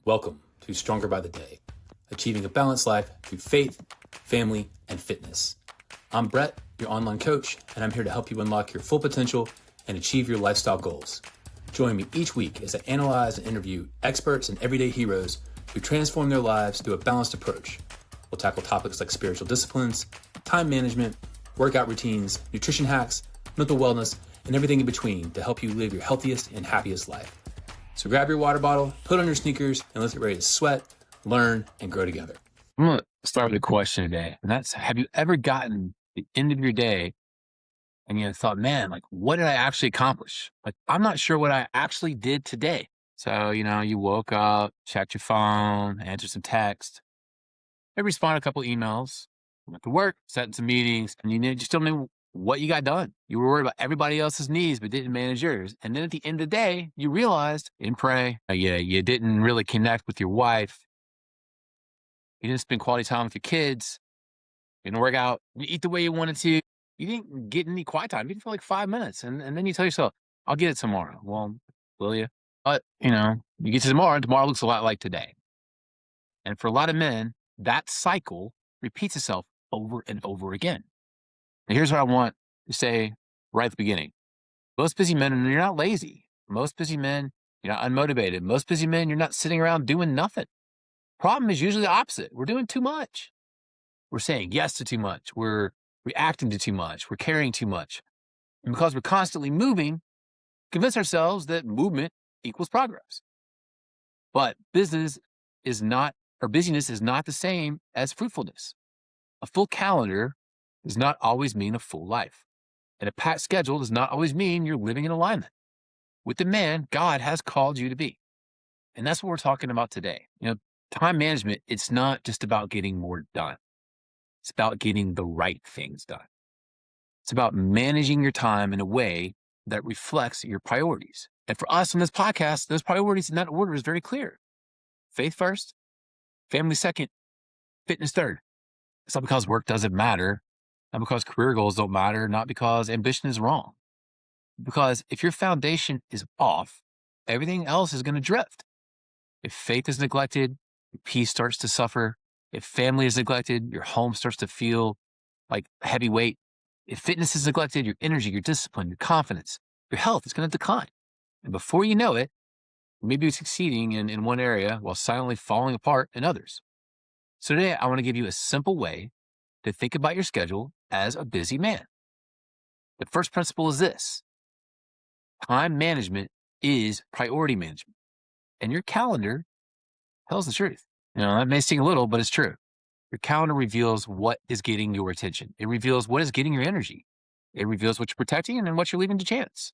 Welcome to Stronger by the Day, achieving a balanced life through faith, family, and fitness. I'm Brett, your online coach, and I'm here to help you unlock your full potential and achieve your lifestyle goals. Join me each week as I analyze and interview experts and everyday heroes who transform their lives through a balanced approach. We'll tackle topics like spiritual disciplines, time management, workout routines, nutrition hacks, mental wellness, and everything in between to help you live your healthiest and happiest life. So grab your water bottle, put on your sneakers, and let's get ready to sweat, learn, and grow together. I'm going to start with a question today, and that's, have you ever gotten the end of your day and you thought, man, like, what did I actually accomplish? Like, I'm not sure what I actually did today. So, you woke up, checked your phone, answered some text, maybe responded a couple emails, went to work, sat in some meetings, and you just don't know what you got done. You were worried about everybody else's needs, but didn't manage yours. And then at the end of the day, you realized you didn't pray. You didn't really connect with your wife. You didn't spend quality time with your kids. You didn't work out. You eat the way you wanted to. You didn't get any quiet time, even for like 5 minutes. And then you tell yourself, I'll get it tomorrow. Well, will you? But, you get to tomorrow, and tomorrow looks a lot like today. And for a lot of men, that cycle repeats itself over and over again. And here's what I want to say right at the beginning. Most busy men, and you're not lazy. Most busy men, you're not unmotivated. Most busy men, you're not sitting around doing nothing. Problem is usually the opposite. We're doing too much. We're saying yes to too much. We're reacting to too much. We're carrying too much. And because we're constantly moving, convince ourselves that movement equals progress. But busyness is not the same as fruitfulness. A full calendar does not always mean a full life. And a packed schedule does not always mean you're living in alignment with the man God has called you to be. And that's what we're talking about today. Time management, it's not just about getting more done. It's about getting the right things done. It's about managing your time in a way that reflects your priorities. And for us on this podcast, those priorities in that order is very clear. Faith first, family second, fitness third. It's not because work doesn't matter, not because career goals don't matter, not because ambition is wrong. Because if your foundation is off, everything else is going to drift. If faith is neglected, your peace starts to suffer. If family is neglected, your home starts to feel like a heavy weight. If fitness is neglected, your energy, your discipline, your confidence, your health is going to decline. And before you know it, maybe you're succeeding in one area while silently falling apart in others. So today, I want to give you a simple way to think about your schedule as a busy man. The first principle is this: time management is priority management. And your calendar tells the truth. That may sting a little, but it's true. Your calendar reveals what is getting your attention. It reveals what is getting your energy. It reveals what you're protecting and then what you're leaving to chance.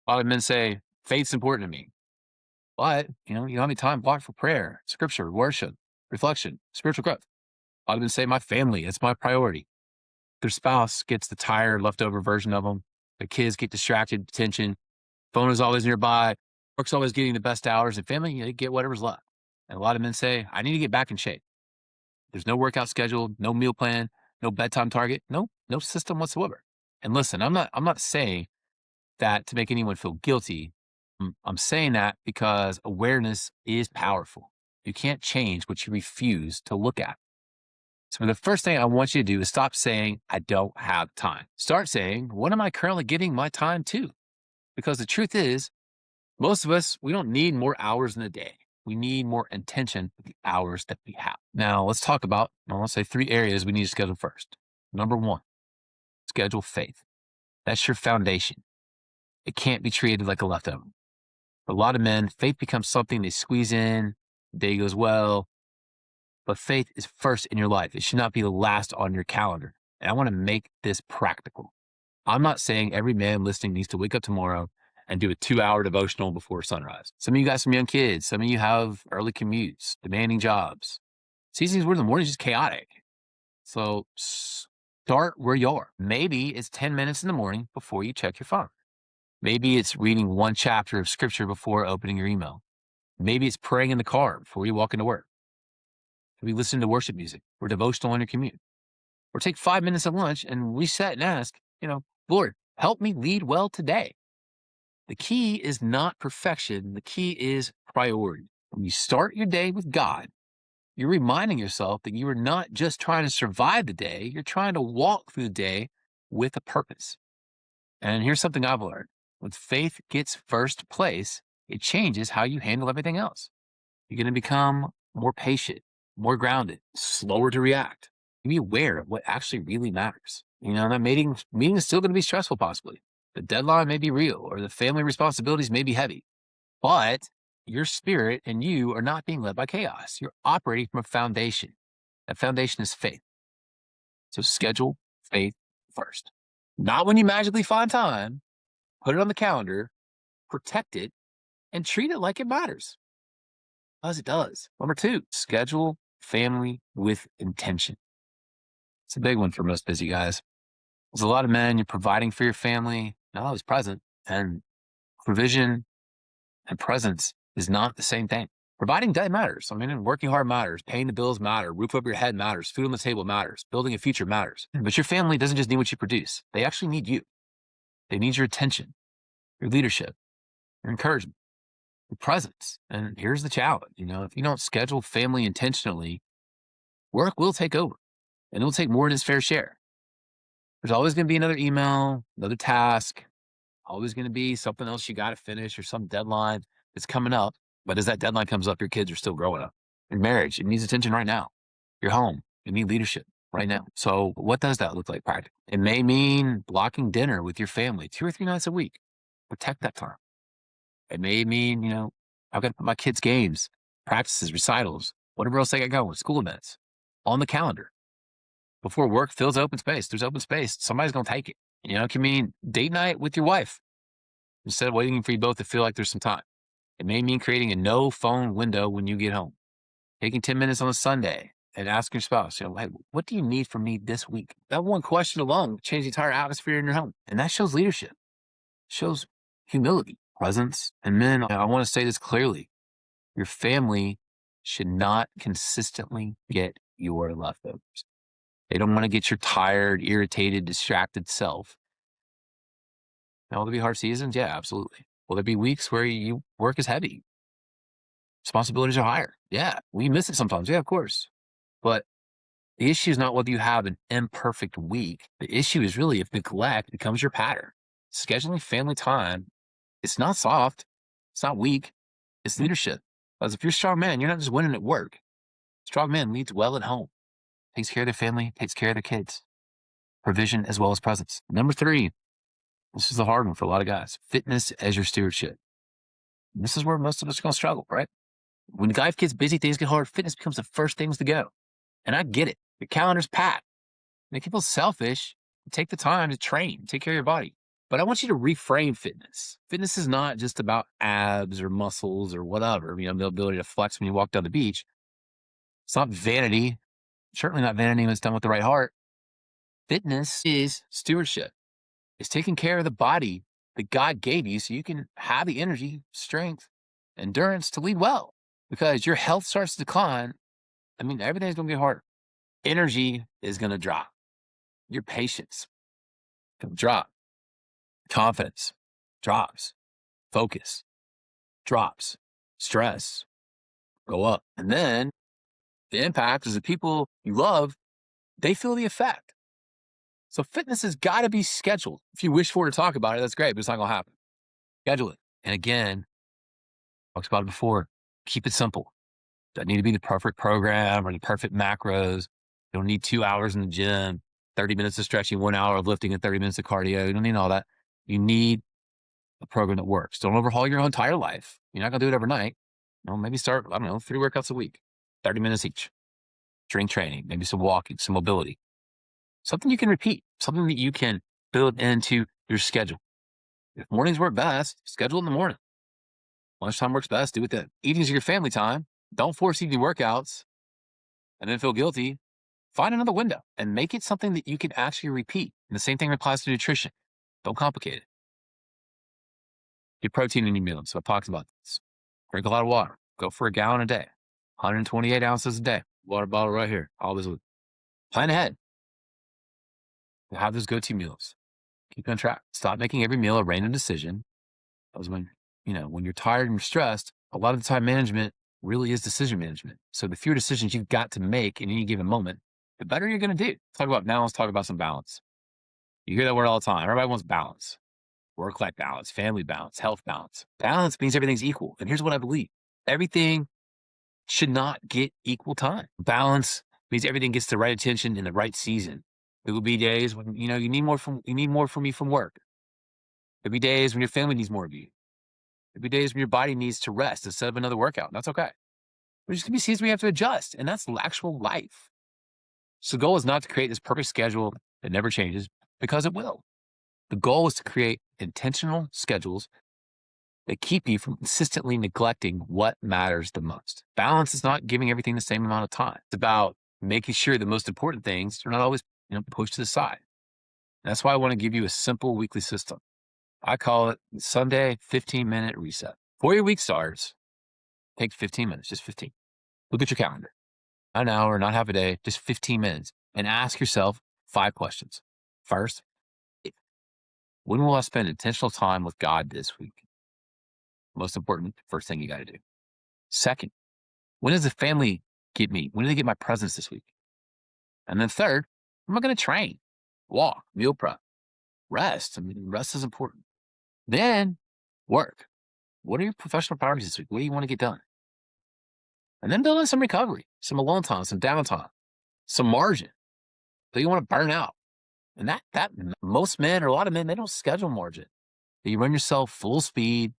A lot of men say, faith's important to me. But, you don't have any time blocked for prayer, scripture, worship, reflection, spiritual growth. A lot of men say, my family, it's my priority. Their spouse gets the tired, leftover version of them. The kids get distracted, attention. Phone is always nearby. Work's always getting the best hours. And family, you get whatever's left. And a lot of men say, I need to get back in shape. There's no workout schedule, no meal plan, no bedtime target, no system whatsoever. And listen, I'm not saying that to make anyone feel guilty. I'm saying that because awareness is powerful. You can't change what you refuse to look at. So the first thing I want you to do is stop saying, I don't have time. Start saying, what am I currently giving my time to? Because the truth is, most of us, we don't need more hours in a day. We need more intention with the hours that we have. Now, let's talk about, I want to say 3 areas we need to schedule first. Number 1, schedule faith. That's your foundation. It can't be treated like a leftover. For a lot of men, faith becomes something they squeeze in, the day goes well, but faith is first in your life. It should not be the last on your calendar. And I want to make this practical. I'm not saying every man listening needs to wake up tomorrow and do a 2-hour devotional before sunrise. Some of you got some young kids. Some of you have early commutes, demanding jobs. Seasons where the morning is just chaotic. So start where you are. Maybe it's 10 minutes in the morning before you check your phone. Maybe it's reading 1 chapter of scripture before opening your email. Maybe it's praying in the car before you walk into work. Maybe listen to worship music or devotional on your commute. Or take 5 minutes at lunch and reset and ask, Lord, help me lead well today. The key is not perfection. The key is priority. When you start your day with God, you're reminding yourself that you are not just trying to survive the day, you're trying to walk through the day with a purpose. And here's something I've learned. When faith gets first place, it changes how you handle everything else. You're going to become more patient, more grounded, slower to react. Be aware of what actually really matters. That meeting is still going to be stressful, possibly. The deadline may be real, or the family responsibilities may be heavy, but your spirit and you are not being led by chaos. You're operating from a foundation. That foundation is faith. So schedule faith first. Not when you magically find time, put it on the calendar, protect it, and treat it like it matters. As it does. Number two, schedule family with intention. It's a big one for most busy guys. There's a lot of men, you're providing for your family, not always present, and provision and presence is not the same thing. Providing matters. Working hard matters. Paying the bills matter. Roof over your head matters. Food on the table matters. Building a future matters. But your family doesn't just need what you produce. They actually need you. They need your attention, your leadership, your encouragement, your presence. And here's the challenge. If you don't schedule family intentionally, work will take over, and it will take more than its fair share. There's always going to be another email, another task, always going to be something else you got to finish or some deadline that's coming up. But as that deadline comes up, your kids are still growing up. Your marriage, it needs attention right now. Your home, it needs leadership right now. So what does that look like practically? It may mean blocking dinner with your family 2 or 3 nights a week. Protect that time. It may mean, I've got to put my kids' games, practices, recitals, whatever else they got going, school events on the calendar. Before work fills open space, there's open space. Somebody's going to take it. It can mean date night with your wife instead of waiting for you both to feel like there's some time. It may mean creating a no phone window when you get home, taking 10 minutes on a Sunday and asking your spouse, hey, what do you need from me this week? That one question alone will change the entire atmosphere in your home. And that shows leadership, shows humility, presence. And men, I want to say this clearly. Your family should not consistently get your leftovers. They don't want to get your tired, irritated, distracted self. Now, will there be hard seasons? Yeah, absolutely. Will there be weeks where you work is heavy? Responsibilities are higher. Yeah. We miss it sometimes. Yeah, of course. But the issue is not whether you have an imperfect week. The issue is really if neglect becomes your pattern. Scheduling family time, it's not soft. It's not weak. It's leadership. Because if you're a strong man, you're not just winning at work. Strong man leads well at home, takes care of their family, takes care of their kids. Provision as well as presence. Number three, this is the hard one for a lot of guys. Fitness as your stewardship. And this is where most of us are going to struggle, right? When life gets busy, things get hard, fitness becomes the first things to go. And I get it. Your calendar's packed. Make people selfish. Take the time to train, take care of your body. But I want you to reframe fitness. Fitness is not just about abs or muscles or whatever, the ability to flex when you walk down the beach. It's not vanity. Certainly not vanity when it's done with the right heart. Fitness is stewardship. It's taking care of the body that God gave you so you can have the energy, strength, endurance to lead well. Because your health starts to decline, everything's going to get harder. Energy is going to drop. Your patience going to drop. Confidence drops. Focus drops. Stress go up. And then the impact is the people you love, they feel the effect. So fitness has got to be scheduled. If you wish for to talk about it, that's great, but it's not going to happen. Schedule it. And again, talked about it before. Keep it simple. Doesn't need to be the perfect program or the perfect macros. You don't need 2 hours in the gym, 30 minutes of stretching, 1 hour of lifting, and 30 minutes of cardio. You don't need all that. You need a program that works. Don't overhaul your entire life. You're not going to do it overnight. Maybe start, 3 workouts a week, 30 minutes each. Strength training, maybe some walking, some mobility. Something you can repeat, something that you can build into your schedule. If mornings work best, schedule in the morning. Lunchtime works best, do it then. Evenings are your family time. Don't force evening workouts and then feel guilty. Find another window and make it something that you can actually repeat. And the same thing applies to nutrition. Don't complicate it. Get protein in your meals. So I talked about this. Drink a lot of water. Go for a gallon a day. 128 ounces a day. Water bottle right here. All this. Plan ahead. Have those go-to meals. Keep on track. Stop making every meal a random decision. Because when you're tired and you're stressed, a lot of the time management really is decision management. So the fewer decisions you've got to make in any given moment, the better you're going to do. Now let's talk about some balance. You hear that word all the time. Everybody wants balance. Work-life balance, family balance, health balance. Balance means everything's equal. And here's what I believe. Everything should not get equal time. Balance means everything gets the right attention in the right season. There will be days when, you need more from you from work. There'll be days when your family needs more of you. There'll be days when your body needs to rest instead of another workout. That's okay. There's just gonna be seasons we have to adjust, and that's actual life. So the goal is not to create this perfect schedule that never changes, because it will. The goal is to create intentional schedules that keep you from consistently neglecting what matters the most. Balance is not giving everything the same amount of time. It's about making sure the most important things are not always, pushed to the side. That's why I want to give you a simple weekly system. I call it Sunday 15-minute reset. Before your week starts, take 15 minutes, just 15. Look at your calendar. Not an hour, not half a day, just 15 minutes, and ask yourself 5 questions. First, when will I spend intentional time with God this week? Most important, first thing you got to do. Second, when does the family get me? When do they get my presence this week? And then third, am I going to train, walk, meal prep, rest? Rest is important. Then work. What are your professional priorities this week? What do you want to get done? And then build in some recovery, some alone time, some downtime, some margin. So you want to burn out. And that most men, or a lot of men, they don't schedule margin. You run yourself full speed,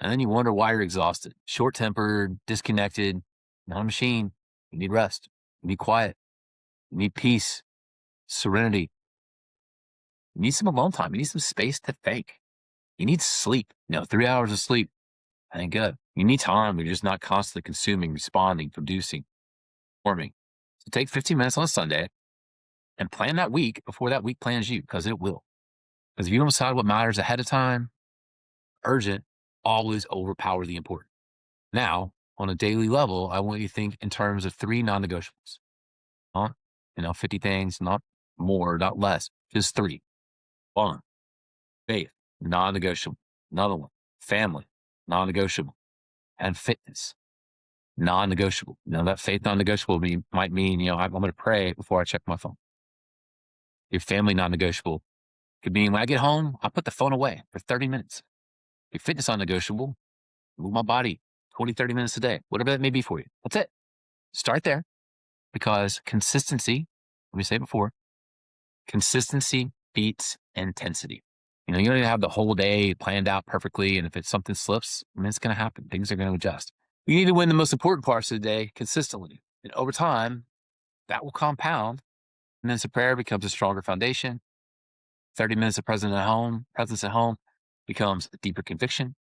and then you wonder why you're exhausted, short-tempered, disconnected, not a machine. You need rest. You need quiet. You need peace, serenity. You need some alone time. You need some space to think. You need sleep. 3 hours of sleep ain't good. You need time where you're just not constantly consuming, responding, producing, forming. So take 15 minutes on a Sunday and plan that week before that week plans you, because it will. Because if you don't decide what matters ahead of time, urgent always overpower the important. Now, on a daily level, I want you to think in terms of 3 non-negotiables. Not, 50 things, not more, not less, just 3. 1, faith, non-negotiable. Another one, family, non-negotiable. And fitness, non-negotiable. That faith non-negotiable might mean, I'm going to pray before I check my phone. Your family non-negotiable could mean when I get home, I put the phone away for 30 minutes. Your fitness non-negotiable, move my body 20, 30 minutes a day, whatever that may be for you. That's it. Start there, because consistency, let me say it before, consistency beats intensity. You don't even have the whole day planned out perfectly. And if something slips, it's going to happen. Things are going to adjust. You need to win the most important parts of the day consistently. And over time, that will compound. Minutes of prayer becomes a stronger foundation. 30 minutes of presence at home becomes a deeper conviction.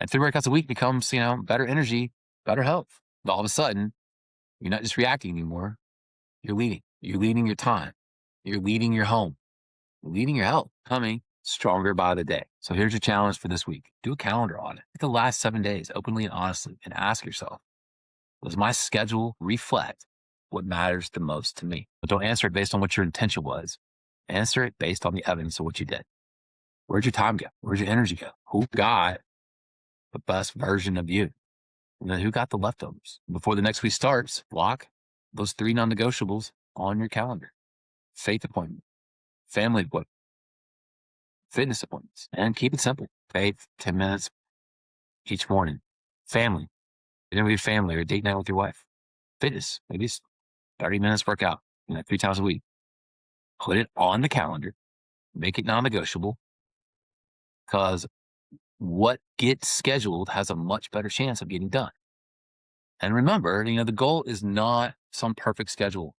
And 3 workouts a week becomes, better energy, better health. And all of a sudden, you're not just reacting anymore. You're leading. You're leading your time. You're leading your home. You're leading your health. Coming stronger by the day. So here's your challenge for this week. Do a calendar audit. Take the last 7 days openly and honestly and ask yourself, does my schedule reflect what matters the most to me? But don't answer it based on what your intention was. Answer it based on the evidence of what you did. Where'd your time go? Where'd your energy go? Who got the best version of you? And then who got the leftovers? Before the next week starts, block those 3 non-negotiables on your calendar. Faith appointment, family appointment, fitness appointments, and keep it simple. Faith, 10 minutes each morning. Family, dinner with your family or date night with your wife. Fitness, maybe it's 30 minutes workout, 3 times a week. Put it on the calendar, make it non-negotiable, because what gets scheduled has a much better chance of getting done. And remember, the goal is not some perfect schedule.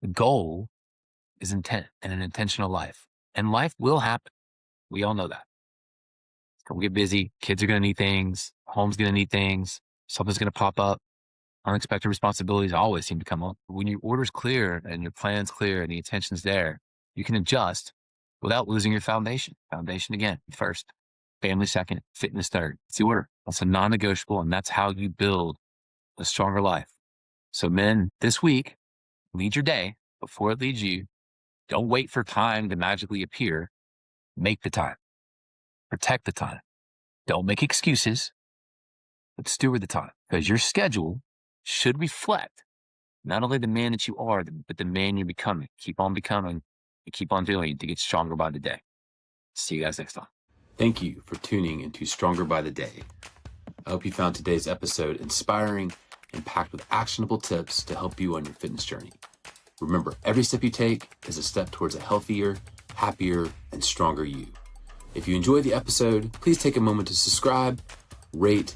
The goal is intent and an intentional life. And life will happen. We all know that. It's going to get busy. Kids are going to need things. Home's going to need things. Something's going to pop up. Unexpected responsibilities always seem to come up. When your order's clear and your plan's clear and the intention's there, you can adjust without losing your foundation. Foundation again, first. Family second. Fitness third. It's the order. That's a non-negotiable, and that's how you build a stronger life. So men, this week, lead your day before it leads you. Don't wait for time to magically appear. Make the time. Protect the time. Don't make excuses. but steward the time, because your schedule should reflect not only the man that you are, but the man you're becoming. Keep on becoming and keep on doing to get stronger by the day. See you guys next time. Thank you for tuning into Stronger by the Day. I hope you found today's episode inspiring and packed with actionable tips to help you on your fitness journey. Remember, every step you take is a step towards a healthier, happier, and stronger you. If you enjoyed the episode, please take a moment to subscribe, rate,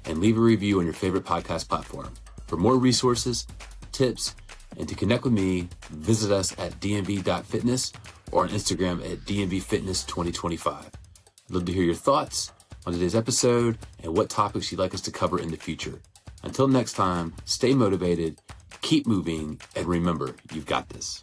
and leave a review on your favorite podcast platform. For more resources, tips, and to connect with me, visit us at dnv.fitness or on Instagram at dnvfitness2025. I'd love to hear your thoughts on today's episode and what topics you'd like us to cover in the future. Until next time, stay motivated, keep moving, and remember, you've got this.